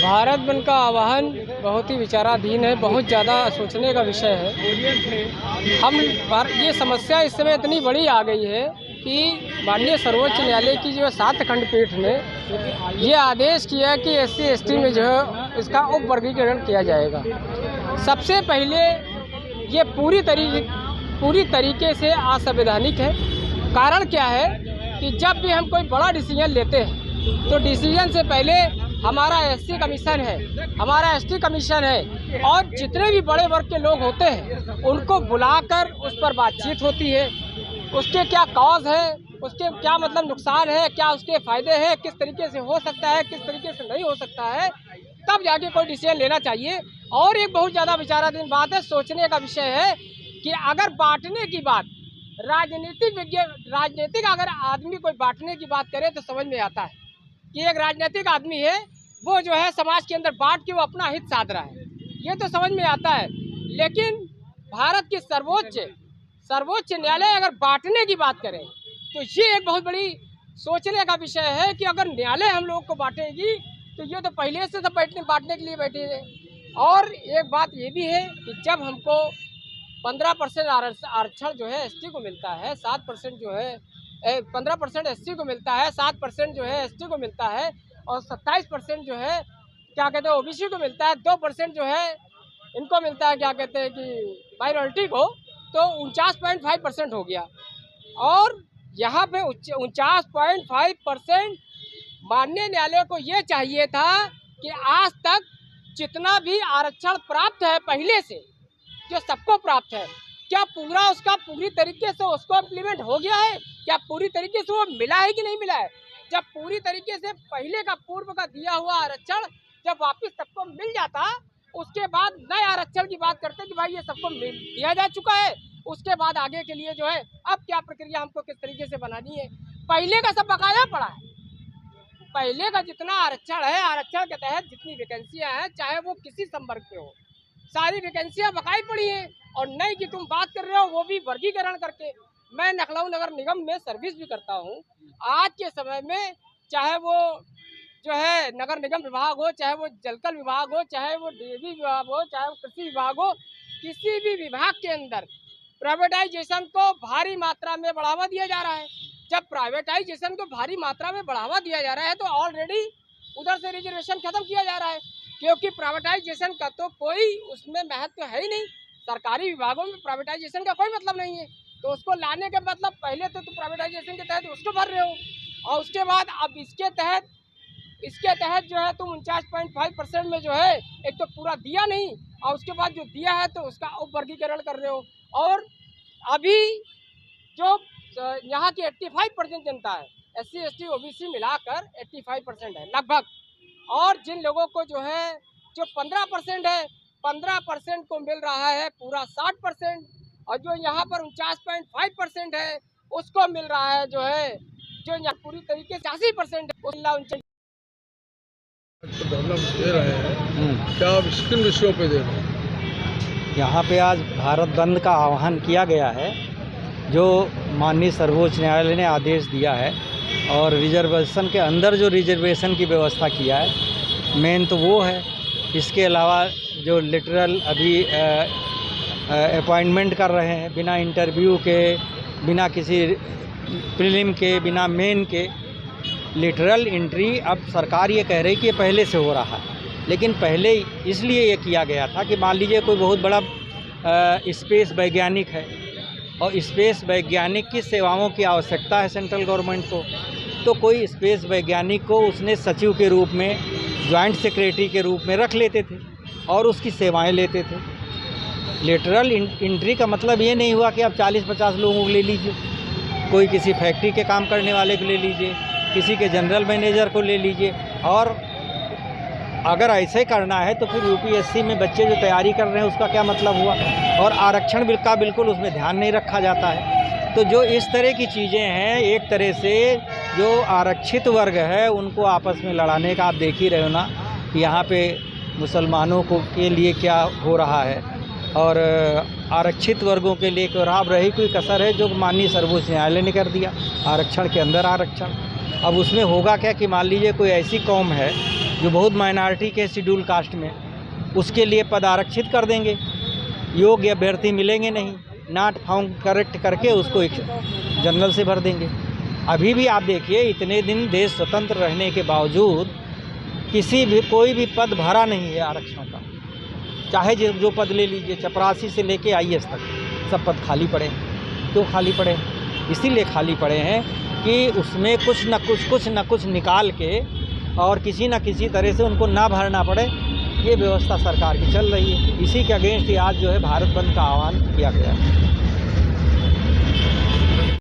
भारत बंद का आह्वान बहुत ही विचाराधीन है, बहुत ज़्यादा सोचने का विषय है। ये समस्या इस समय इतनी बड़ी आ गई है कि माननीय सर्वोच्च न्यायालय की जो 7 खंडपीठ ने ये आदेश किया कि SC/ST में जो है इसका उप वर्गीकरण किया जाएगा। सबसे पहले ये पूरी तरीके से असंवैधानिक है। कारण क्या है कि जब भी हम कोई बड़ा डिसीजन लेते हैं तो डिसीजन से पहले हमारा SC कमीशन है, हमारा ST कमीशन है और जितने भी बड़े वर्ग के लोग होते हैं उनको बुलाकर उस पर बातचीत होती है। उसके क्या कॉज है, उसके क्या मतलब नुकसान है, क्या उसके फ़ायदे हैं, किस तरीके से हो सकता है, किस तरीके से नहीं हो सकता है, तब जाके कोई डिसीजन लेना चाहिए। और एक बहुत ज़्यादा विचाराधीन बात है, सोचने का विषय है कि अगर बांटने की बात राजनीतिक अगर आदमी कोई बांटने की बात करे तो समझ में आता है कि एक राजनीतिक आदमी है, वो जो है समाज के अंदर बांट के वो अपना हित साध रहा है, ये तो समझ में आता है। लेकिन भारत की सर्वोच्च न्यायालय अगर बांटने की बात करे तो ये एक बहुत बड़ी सोचने का विषय है कि अगर न्यायालय हम लोग को बांटेगी तो ये तो पहले से सब बांटने के लिए बैठे हैं। और एक बात ये भी है कि जब हमको 15% आरक्षण जो है ST को मिलता है, 7% जो है 15% SC को मिलता है, 7% जो है ST को मिलता है और 27% जो है क्या कहते हैं OBC को मिलता है, 2% जो है इनको मिलता है क्या कहते हैं कि माइनॉरिटी को, तो 49.5% हो गया। और यहाँ पे 49.5% माननीय न्यायालय को ये चाहिए था कि आज तक जितना भी आरक्षण प्राप्त है पहले से जो सबको प्राप्त है, क्या पूरी तरीके से उसको इम्प्लीमेंट हो गया है, क्या पूरी तरीके से वो मिला है कि नहीं मिला है। जब पूरी तरीके से पहले का पूर्व का दिया हुआ आरक्षण जब वापस सबको मिल जाता, उसके बाद नए आरक्षण की बात करते कि भाई ये सबको दिया जा चुका है, उसके बाद आगे के लिए जो है अब क्या प्रक्रिया हमको किस तरीके से बनानी है। पहले का सब बकाया पड़ा है, पहले का जितना आरक्षण है, आरक्षण के तहत जितनी वैकेंसियाँ हैं, चाहे वो किसी संवर्ग पे हो, सारी वैकेंसियाँ बकाई पड़ी हैं। और नई की तुम बात कर रहे हो वो भी वर्गीकरण करके। मैं लखनऊ नगर निगम में सर्विस भी करता हूँ। आज के समय में चाहे वो जो है नगर निगम विभाग हो, चाहे वो जलकल विभाग हो, चाहे वो डेयरी विभाग हो, चाहे वो कृषि विभाग हो, किसी भी विभाग के अंदर प्राइवेटाइजेशन को भारी मात्रा में बढ़ावा दिया जा रहा है। जब प्राइवेटाइजेशन को भारी मात्रा में बढ़ावा दिया जा रहा है तो ऑलरेडी उधर से रिजर्वेशन खत्म किया जा रहा है, क्योंकि प्राइवेटाइजेशन का तो कोई उसमें महत्व है ही नहीं। सरकारी विभागों में प्राइवेटाइजेशन का कोई मतलब नहीं है, तो उसको लाने के मतलब पहले तो प्राइवेटाइजेशन के तहत उसको भर रहे हो और उसके बाद अब इसके तहत जो है तुम 49.5% में जो है एक तो पूरा दिया नहीं और उसके बाद जो दिया है तो उसका उप वर्गीकरण कर रहे हो। और अभी जो यहाँ की 85% जनता है, SC ST OBC मिलाकर 85% है लगभग, और जिन लोगों को जो है जो 15% है, 15% को मिल रहा है पूरा 60%, और जो यहाँ पर 49.5% है उसको मिल रहा है जो है जो यहाँ पूरी तरीके से 80% है। धरना दे रहे हैं, क्या आप किन विषयों पे दे रहे हैं? यहाँ पे आज भारत बंद का आह्वान किया गया है, जो माननीय सर्वोच्च न्यायालय ने आदेश दिया है और रिजर्वेशन के अंदर जो रिजर्वेशन की व्यवस्था किया है मेन तो वो है। इसके अलावा जो लिटरल अभी अपॉइंटमेंट कर रहे हैं बिना इंटरव्यू के, बिना किसी प्रीलिम के, बिना मेन के, लिटरल एंट्री अब सरकार ये कह रही कि ये पहले से हो रहा है। लेकिन पहले इसलिए ये किया गया था कि मान लीजिए कोई बहुत बड़ा स्पेस वैज्ञानिक है और स्पेस वैज्ञानिक की सेवाओं की आवश्यकता है सेंट्रल गवर्नमेंट को, तो कोई स्पेस वैज्ञानिक को उसने सचिव के रूप में, जॉइंट सेक्रेटरी के रूप में रख लेते थे और उसकी सेवाएं लेते थे। लेटरल एंट्री का मतलब ये नहीं हुआ कि आप 40-50 लोगों को ले लीजिए, कोई किसी फैक्ट्री के काम करने वाले को ले लीजिए, किसी के जनरल मैनेजर को ले लीजिए। और अगर ऐसे करना है तो फिर UPSC में बच्चे जो तैयारी कर रहे हैं उसका क्या मतलब हुआ, और आरक्षण बिल का बिल्कुल उसमें ध्यान नहीं रखा जाता है। तो जो इस तरह की चीज़ें हैं, एक तरह से जो आरक्षित वर्ग है उनको आपस में लड़ाने का आप देख ही रहे हो ना कि यहाँ पे मुसलमानों को के लिए क्या हो रहा है और आरक्षित वर्गों के लिए अब रही कोई कसर है जो माननीय सर्वोच्च न्यायालय ने कर दिया, आरक्षण के अंदर आरक्षण। अब उसमें होगा क्या कि मान लीजिए कोई ऐसी कौम है जो बहुत माइनॉरिटी के शेड्यूल कास्ट में, उसके लिए पद आरक्षित कर देंगे। योग्य अभ्यर्थी मिलेंगे नहीं, नॉट फाउंड करेक्ट करके उसको एक जनरल से भर देंगे। अभी भी आप देखिए, इतने दिन देश स्वतंत्र रहने के बावजूद कोई भी पद भरा नहीं है आरक्षण का। चाहे जो पद ले लीजिए, चपरासी से लेके IAS तक सब पद खाली पड़े हैं। क्यों खाली पड़े हैं? इसीलिए खाली पड़े हैं कि उसमें कुछ न कुछ निकाल के और किसी न किसी तरह से उनको ना भरना पड़े, ये व्यवस्था सरकार की चल रही है। इसी के अगेंस्ट आज जो है भारत बंद का आह्वान किया गया है।